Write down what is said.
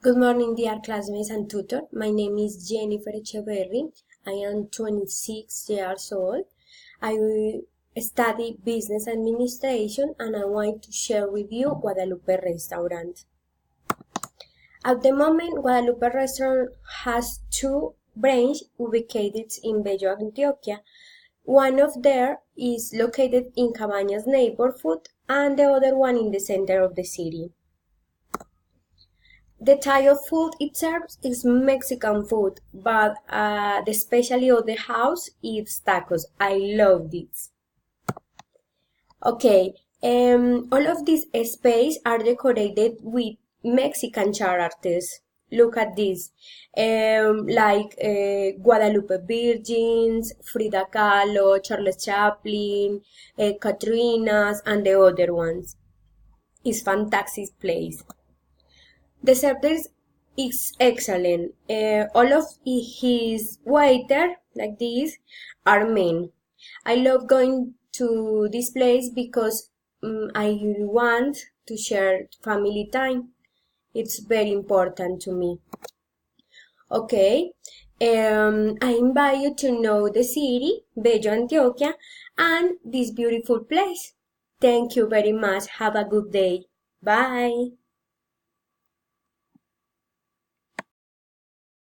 Good morning, dear classmates and tutor. My name is Jennifer Echeverry. I am 26 years old. I study business administration and I want to share with you Guadalupe Restaurant. At the moment, Guadalupe Restaurant has two branches ubicated in Bello, Antioquia. One of them is located in Cabañas neighborhood and the other one in the center of the city. The type of food it serves is Mexican food, but the specialty of the house is tacos. I love this. Okay, all of these space are decorated with Mexican characters. Look at this, like Guadalupe Virgins, Frida Kahlo, Charles Chaplin, Katrina's, and the other ones. It's fantastic place. The service is excellent. All of his waiter, like this, are men. I love going to this place because I want to share family time. It's very important to me. Okay, I invite you to know the city, Bello, Antioquia, and this beautiful place. Thank you very much. Have a good day. Bye.